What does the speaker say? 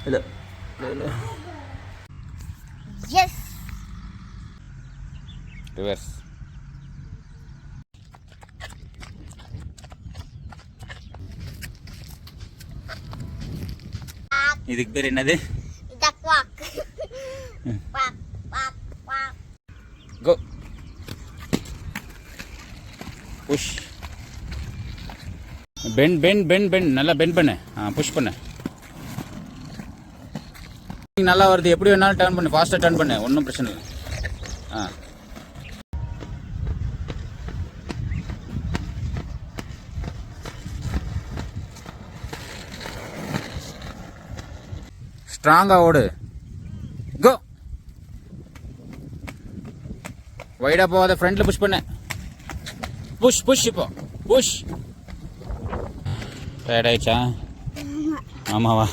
இல்லை இல்லை S reverse. இதுக்கு பேர் என்னது? Go push. Bend bend bend bend நல்லா பெண்ட் பண்ணு. புஷ் பண்ணு. நல்லா வருது. எப்படி வேணாலும் டர்ன் பண்ணு. ஃபாஸ்ட்டாக டர்ன் பண்ணு. ஒன்றும் பிரச்சனை இல்லை. ஸ்ட்ராங்காக ஓடு. கோ. வைடாக போகாத. ஃப்ரண்ட்டில் புஷ் பண்ணு. Push push. இப்போ புஷ். டயர்ட் ஆயிடுச்சா? ஆமாவா?